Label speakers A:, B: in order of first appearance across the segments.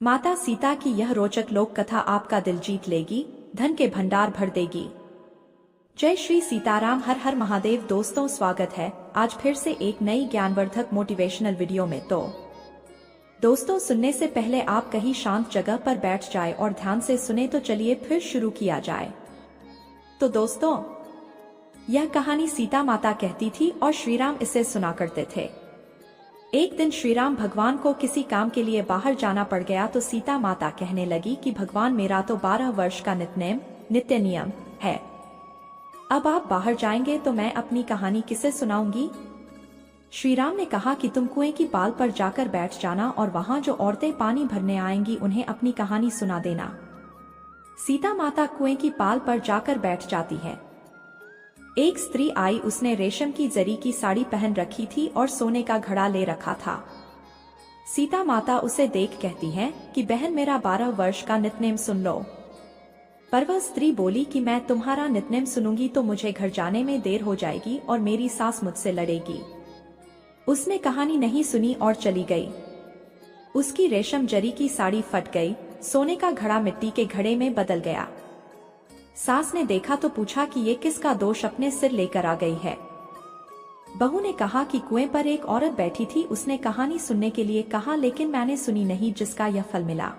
A: माता सीता की यह रोचक लोक कथा आपका दिल जीत लेगी, धन के भंडार भर देगी। जय श्री सीताराम, हर हर महादेव। दोस्तों, स्वागत है आज फिर से एक नई ज्ञानवर्धक मोटिवेशनल वीडियो में। तो दोस्तों, सुनने से पहले आप कहीं शांत जगह पर बैठ जाए और ध्यान से सुने। तो चलिए फिर शुरू किया जाए। तो दोस्तों, यह कहानी सीता माता कहती थी और श्रीराम इसे सुना करते थे। एक दिन श्रीराम भगवान को किसी काम के लिए बाहर जाना पड़ गया तो सीता माता कहने लगी कि भगवान, मेरा तो 12 वर्ष का नित्य नियम है। अब आप बाहर जाएंगे तो मैं अपनी कहानी किसे सुनाऊंगी? श्रीराम ने कहा कि तुम कुएं की पाल पर जाकर बैठ जाना और वहां जो औरतें पानी भरने आएंगी उन्हें अपनी कहानी सुना देना। सीता माता कुएं की पाल पर जाकर बैठ जाती है। एक स्त्री आई, उसने रेशम की जरी की साड़ी पहन रखी थी और सोने का घड़ा ले रखा था। सीता माता उसे देख कहती है कि बहन, मेरा 12 वर्ष का नित्यनेम सुन लो। पर वह स्त्री बोली कि मैं तुम्हारा नित्यनेम सुनूंगी तो मुझे घर जाने में देर हो जाएगी और मेरी सास मुझसे लड़ेगी। उसने कहानी नहीं सुनी और चली गई। उसकी रेशम जरी की साड़ी फट गई, सोने का घड़ा मिट्टी के घड़े में बदल गया। सास ने देखा तो पूछा कि ये किसका दोष अपने सिर लेकर आ गई है। बहू ने कहा कि कुएं पर एक औरत बैठी थी, उसने कहानी सुनने के लिए कहा लेकिन मैंने सुनी नहीं, जिसका यह फल मिला।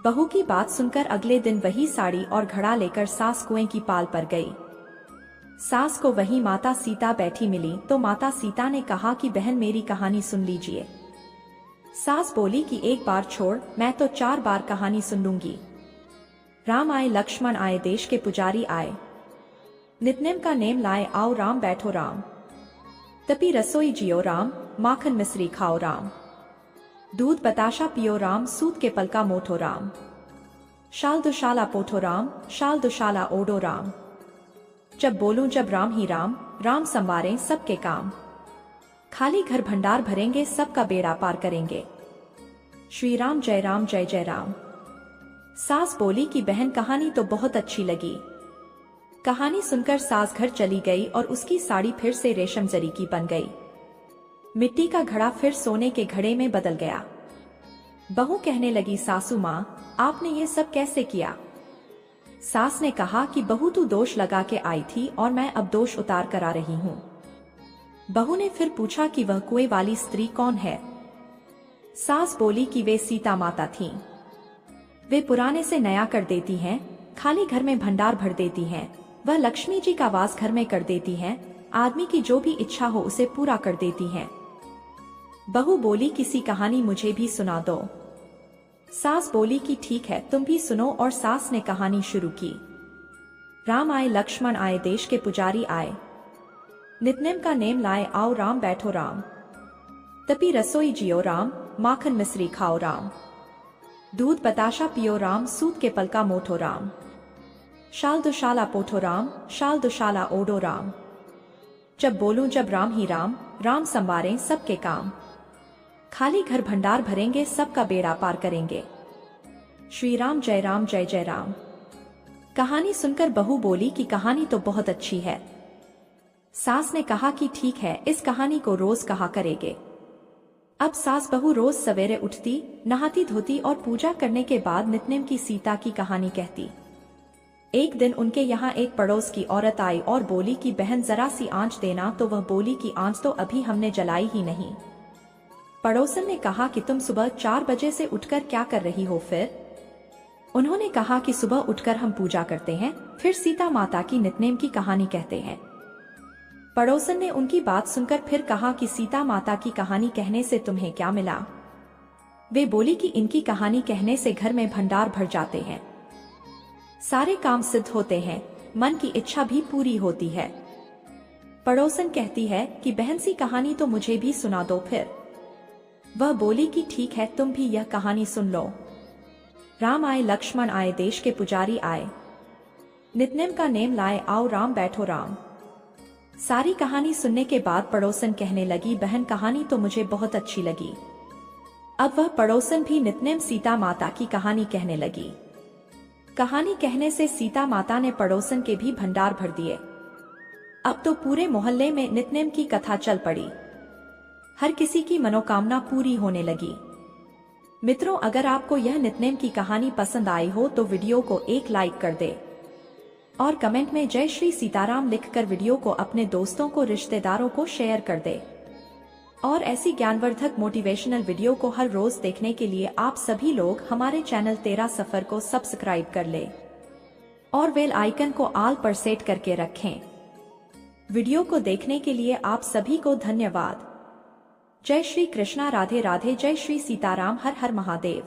A: बहू की बात सुनकर अगले दिन वही साड़ी और घड़ा लेकर सास कुएं की पाल पर गई। सास को वही माता सीता बैठी मिली तो माता सीता ने कहा कि बहन, मेरी कहानी सुन लीजिए। सास बोली कि एक बार छोड़, मैं तो 4 बार कहानी सुन लूंगी। राम आए, लक्ष्मण आए, देश के पुजारी आए, नित्यनेम का नेम लाए, आओ राम बैठो राम, तपी रसोई जियो राम, माखन मिश्री खाओ राम, दूध बताशा पियो राम, सूत के पलका मोठो राम, शाल दुशाला पोठो राम, शाल दुशाला ओडो राम, जब बोलूं जब राम ही राम, राम संवारें सबके काम, खाली घर भंडार भरेंगे, सबका बेड़ा पार करेंगे, श्री राम जय राम जय जय राम। सास बोली कि बहन, कहानी तो बहुत अच्छी लगी। कहानी सुनकर सास घर चली गई और उसकी साड़ी फिर से रेशम जरी की बन गई। मिट्टी का घड़ा फिर सोने के घड़े में बदल गया। बहू कहने लगी, सासू माँ, आपने ये सब कैसे किया? सास ने कहा कि बहू, तू दोष लगा के आई थी और मैं अब दोष उतार कर आ रही हूँ। बहू ने फिर पूछा कि वह कुएं वाली स्त्री कौन है? सास बोली कि वे सीता माता थीं। वे पुराने से नया कर देती हैं, खाली घर में भंडार भर देती हैं, वह लक्ष्मी जी का वास घर में कर देती हैं, आदमी की जो भी इच्छा हो उसे पूरा कर देती हैं। बहू बोली, किसी कहानी मुझे भी सुना दो। सास बोली कि ठीक है, तुम भी सुनो, और सास ने कहानी शुरू की। राम आए, लक्ष्मण आए, देश के पुजारी आए, नित्यनेम का नेम लाए, आओ राम बैठो राम, तपी रसोई जियो राम, माखन मिश्री खाओ राम, दूध बताशा पियो राम, सूत के पलका मोठो राम, शाल दुशाला पोठो राम, शाल दुशाला ओडो राम, जब बोलूं जब राम ही राम, राम संवारें सबके काम, खाली घर भंडार भरेंगे, सबका बेड़ा पार करेंगे, श्री राम जय राम जय जय राम। कहानी सुनकर बहू बोली कि कहानी तो बहुत अच्छी है। सास ने कहा कि ठीक है, इस कहानी को रोज कहा करेंगे। अब सास बहू रोज सवेरे उठती, नहाती धोती और पूजा करने के बाद नित्यनेम की सीता की कहानी कहती। एक दिन उनके यहाँ एक पड़ोस की औरत आई और बोली कि बहन, जरा सी आंच देना। तो वह बोली कि आंच तो अभी हमने जलाई ही नहीं। पड़ोसन ने कहा कि तुम सुबह 4 बजे से उठकर क्या कर रही हो? फिर उन्होंने कहा कि सुबह उठकर हम पूजा करते हैं, फिर सीता माता की नित्यनेम की कहानी कहते हैं। पड़ोसन ने उनकी बात सुनकर फिर कहा कि सीता माता की कहानी कहने से तुम्हें क्या मिला? वे बोली कि इनकी कहानी कहने से घर में भंडार भर जाते हैं, सारे काम सिद्ध होते हैं, मन की इच्छा भी पूरी होती है। पड़ोसन कहती है कि बहन, सी कहानी तो मुझे भी सुना दो। फिर वह बोली कि ठीक है, तुम भी यह कहानी सुन लो। राम आए, लक्ष्मण आए, देश के पुजारी आए, नित्यनेम का नेम लाए, आओ राम बैठो राम। सारी कहानी सुनने के बाद पड़ोसन कहने लगी, बहन, कहानी तो मुझे बहुत अच्छी लगी। अब वह पड़ोसन भी नित्यनेम सीता माता की कहानी कहने लगी। कहानी कहने से सीता माता ने पड़ोसन के भी भंडार भर दिए। अब तो पूरे मोहल्ले में नित्यनेम की कथा चल पड़ी। हर किसी की मनोकामना पूरी होने लगी। मित्रों, अगर आपको यह नितनेम की कहानी पसंद आई हो तो वीडियो को एक लाइक कर दे और कमेंट में जय श्री सीताराम लिखकर वीडियो को अपने दोस्तों को, रिश्तेदारों को शेयर कर दे। और ऐसी ज्ञानवर्धक मोटिवेशनल वीडियो को हर रोज देखने के लिए आप सभी लोग हमारे चैनल तेरा सफर को सब्सक्राइब कर ले और बेल आइकन को ऑल पर सेट करके रखें। वीडियो को देखने के लिए आप सभी को धन्यवाद। जय श्री कृष्णा, राधे राधे, जय श्री सीताराम, हर हर महादेव।